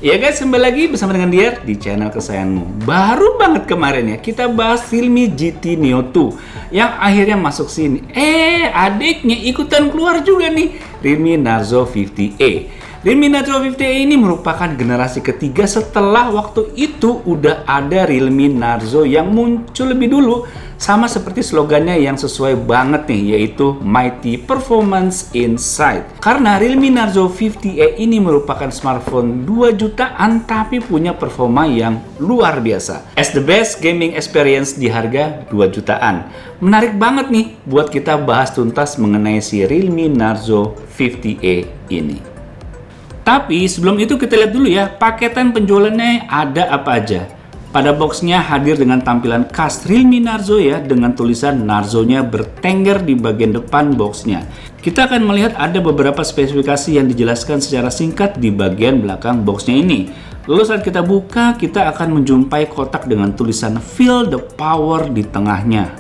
Ya guys, kembali lagi bersama dengan dia di channel kesayanganmu. Baru banget kemarin ya kita bahas Realme GT Neo 2 yang akhirnya masuk sini. Adiknya ikutan keluar juga nih, Realme Narzo 50A. Realme Narzo 50A ini merupakan generasi ketiga setelah waktu itu udah ada Realme Narzo yang muncul lebih dulu, sama seperti slogannya yang sesuai banget nih, yaitu Mighty Performance Inside. Karena Realme Narzo 50A ini merupakan smartphone 2 jutaan tapi punya performa yang luar biasa. As the best gaming experience di harga 2 jutaan. Menarik banget nih buat kita bahas tuntas mengenai si Realme Narzo 50A ini. Tapi sebelum itu kita lihat dulu ya, paketan penjualannya ada apa aja. Pada boxnya hadir dengan tampilan khas Realme Narzo ya, dengan tulisan Narzo-nya bertengger di bagian depan boxnya. Kita akan melihat ada beberapa spesifikasi yang dijelaskan secara singkat di bagian belakang boxnya ini. Lalu saat kita buka, kita akan menjumpai kotak dengan tulisan Feel the Power di tengahnya.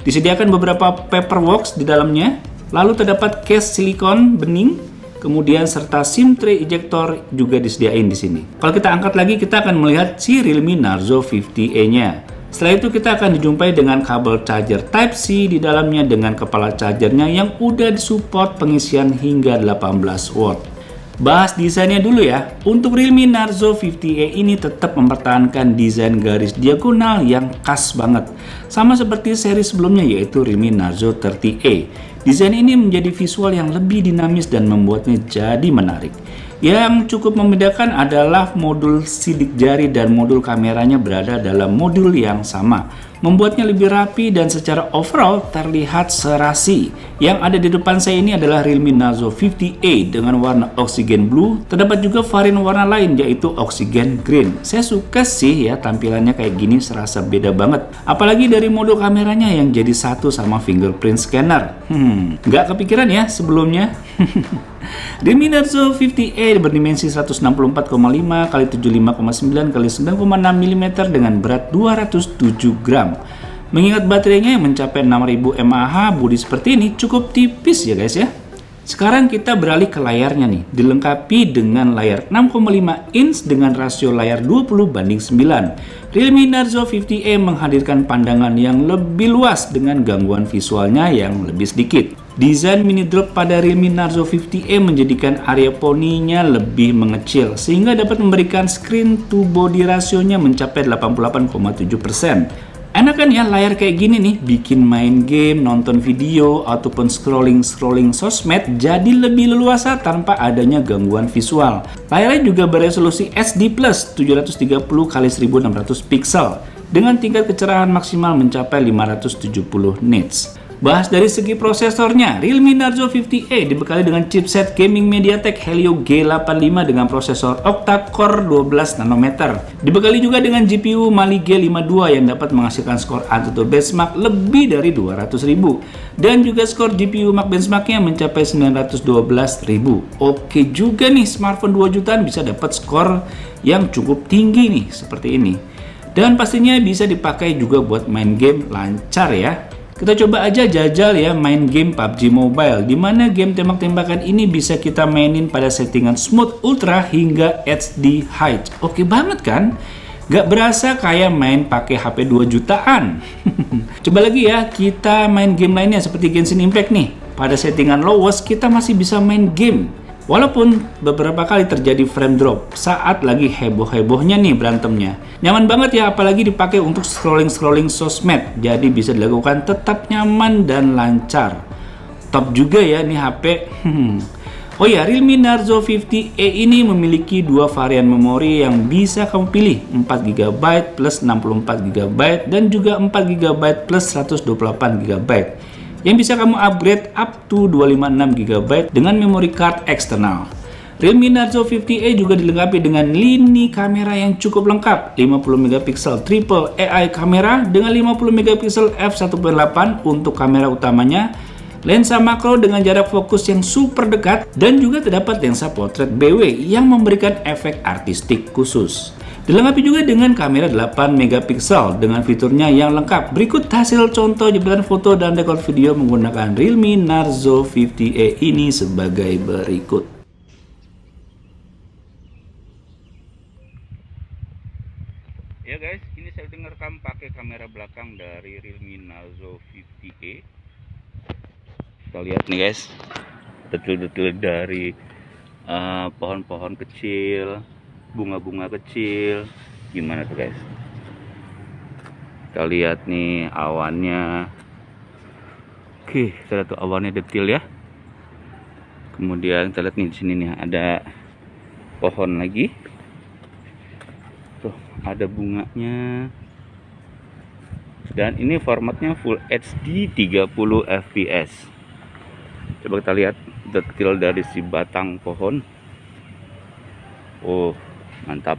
Disediakan beberapa paperwork di dalamnya. Lalu terdapat case silikon bening. Kemudian serta SIM tray ejector juga disediain di sini. Kalau kita angkat lagi, kita akan melihat si Realme Narzo 50A-nya. Setelah itu kita akan dijumpai dengan kabel charger Type-C di dalamnya dengan kepala chargernya yang udah disupport pengisian hingga 18 watt. Bahas desainnya dulu ya. Untuk Realme Narzo 50A ini tetap mempertahankan desain garis diagonal yang khas banget. Sama seperti seri sebelumnya, yaitu Realme Narzo 30A. Desain ini menjadi visual yang lebih dinamis dan membuatnya jadi menarik. Yang cukup membedakan adalah modul sidik jari dan modul kameranya berada dalam modul yang sama. Membuatnya lebih rapi dan secara overall terlihat serasi. Yang ada di depan saya ini adalah Realme Narzo 50A dengan warna Oxygen Blue. Terdapat juga varian warna lain yaitu Oxygen Green. Saya suka sih ya tampilannya kayak gini, serasa beda banget. Apalagi dari modul kameranya yang jadi satu sama fingerprint scanner. Nggak kepikiran ya sebelumnya. Realme Narzo 50A berdimensi 164,5 x 75,9 x 9,6 mm dengan berat 207 gram. Mengingat baterainya yang mencapai 6000 mAh, bodi seperti ini cukup tipis ya guys ya. Sekarang kita beralih ke layarnya nih, dilengkapi dengan layar 6,5 inch dengan rasio layar 20:9. Realme Narzo 50A menghadirkan pandangan yang lebih luas dengan gangguan visualnya yang lebih sedikit. Desain mini drop pada Realme Narzo 50A menjadikan area poninya lebih mengecil sehingga dapat memberikan screen to body rasionya mencapai 88,7%. Enak kan ya layar kayak gini nih, bikin main game, nonton video, ataupun scrolling sosmed jadi lebih leluasa tanpa adanya gangguan visual. Layarnya juga beresolusi HD Plus 730 x 1600 pixel dengan tingkat kecerahan maksimal mencapai 570 nits. Bahas dari segi prosesornya, Realme Narzo 50A dibekali dengan chipset gaming MediaTek Helio G85 dengan prosesor octa-core 12 nanometer. Dibekali juga dengan GPU Mali G52 yang dapat menghasilkan skor AnTuTu benchmark lebih dari 200.000 dan juga skor GPU Max benchmarknya mencapai 912.000. Oke juga nih, smartphone 2 jutaan bisa dapat skor yang cukup tinggi nih seperti ini. Dan pastinya bisa dipakai juga buat main game lancar ya. Kita coba aja jajal ya main game PUBG Mobile, dimana game tembak-tembakan ini bisa kita mainin pada settingan Smooth Ultra hingga HD High. Oke banget kan? Gak berasa kayak main pakai HP 2 jutaan. Coba lagi ya, kita main game lainnya seperti Genshin Impact nih. Pada settingan lowest kita masih bisa main game. Walaupun beberapa kali terjadi frame drop saat lagi heboh-hebohnya nih berantemnya. Nyaman banget ya, apalagi dipakai untuk scrolling sosmed. Jadi bisa dilakukan tetap nyaman dan lancar. Top juga ya nih HP. Oh ya, Realme Narzo 50A ini memiliki dua varian memori yang bisa kamu pilih, 4GB plus 64GB dan juga 4GB plus 128GB. Yang bisa kamu upgrade up to 256GB dengan memory card eksternal. Realme Narzo 50A juga dilengkapi dengan lini kamera yang cukup lengkap, 50MP triple AI kamera dengan 50MP f1.8 untuk kamera utamanya, lensa makro dengan jarak fokus yang super dekat, dan juga terdapat lensa potret BW yang memberikan efek artistik khusus. Dilengkapi juga dengan kamera 8MP dengan fiturnya yang lengkap. Berikut hasil contoh jepretan foto dan rekod video menggunakan Realme Narzo 50A ini sebagai berikut. kamera belakang dari Realme Narzo 50e. Kita lihat nih guys, detil-detil dari pohon-pohon kecil, bunga-bunga kecil, gimana tuh guys. Kita lihat nih awannya. Oke, kita lihat tuh awannya detil ya. Kemudian kita lihat nih di sini nih ada pohon lagi. Tuh, ada bunganya. Dan ini formatnya Full HD 30 fps. Coba kita lihat detail dari si batang pohon. Oh, mantap.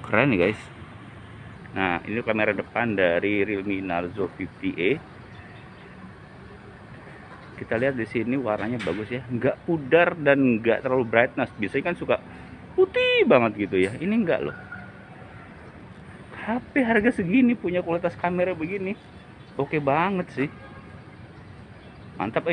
Keren nih guys. Nah, ini kamera depan dari Realme Narzo 50e. Kita lihat di sini warnanya bagus ya, nggak pudar dan nggak terlalu brightness. Biasanya kan suka putih banget gitu ya, ini enggak loh. HP harga segini punya kualitas kamera begini, oke banget sih, mantap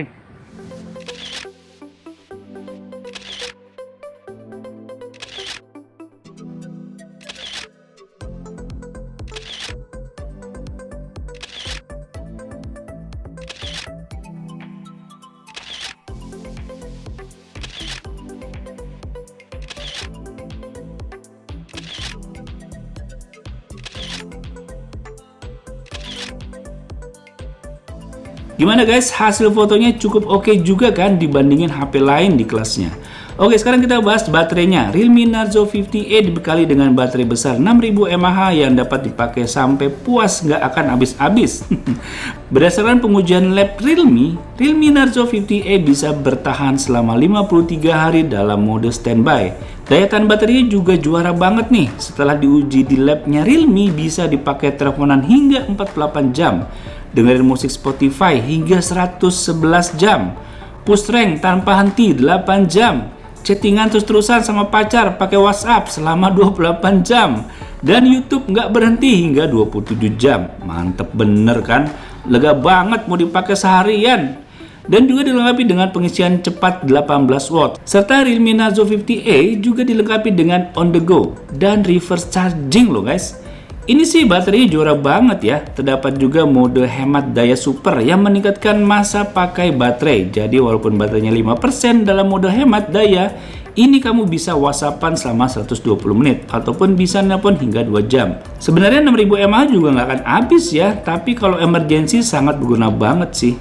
Gimana guys, hasil fotonya cukup oke juga kan dibandingin HP lain di kelasnya. Oke, sekarang kita bahas baterainya. Realme Narzo 50e dibekali dengan baterai besar 6000 mAh yang dapat dipakai sampai puas, nggak akan habis-habis. Berdasarkan pengujian lab Realme Narzo 50e bisa bertahan selama 53 hari dalam mode standby. Daya tahan baterainya juga juara banget nih. Setelah diuji di labnya Realme, bisa dipakai teleponan hingga 48 jam. Dengerin musik Spotify hingga 111 jam. Push rank tanpa henti 8 jam. Chattingan terus-terusan sama pacar pakai WhatsApp selama 28 jam. Dan YouTube nggak berhenti hingga 27 jam. Mantep bener kan? Lega banget mau dipakai seharian. Dan juga dilengkapi dengan pengisian cepat 18 watt. Serta Realme Narzo 50e juga dilengkapi dengan on the go dan reverse charging loh guys. Ini sih baterainya juara banget ya. Terdapat juga mode hemat daya super yang meningkatkan masa pakai baterai. Jadi walaupun baterainya 5% dalam mode hemat daya, ini kamu bisa WhatsAppan selama 120 menit ataupun bisa nelpon hingga 2 jam. Sebenarnya 6000 mAh juga nggak akan habis ya, tapi kalau emergency sangat berguna banget sih.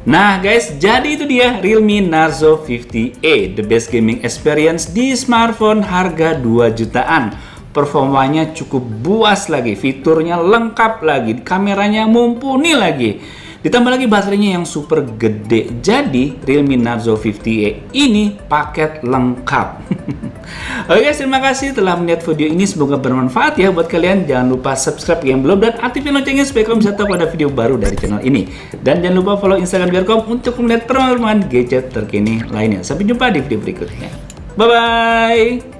Nah guys, jadi itu dia Realme Narzo 50e, the best gaming experience di smartphone harga 2 jutaan. Performanya cukup buas lagi, fiturnya lengkap lagi, kameranya mumpuni lagi, ditambah lagi baterainya yang super gede. Jadi Realme Narzo 50e ini paket lengkap. Oke guys, terima kasih telah melihat video ini, semoga bermanfaat ya buat kalian. Jangan lupa subscribe yang belum dan aktifin loncengnya supaya kalian bisa tahu pada video baru dari channel ini. Dan jangan lupa follow Instagram Biarcom untuk melihat perkembangan gadget terkini lainnya. Sampai jumpa di video berikutnya. Bye bye.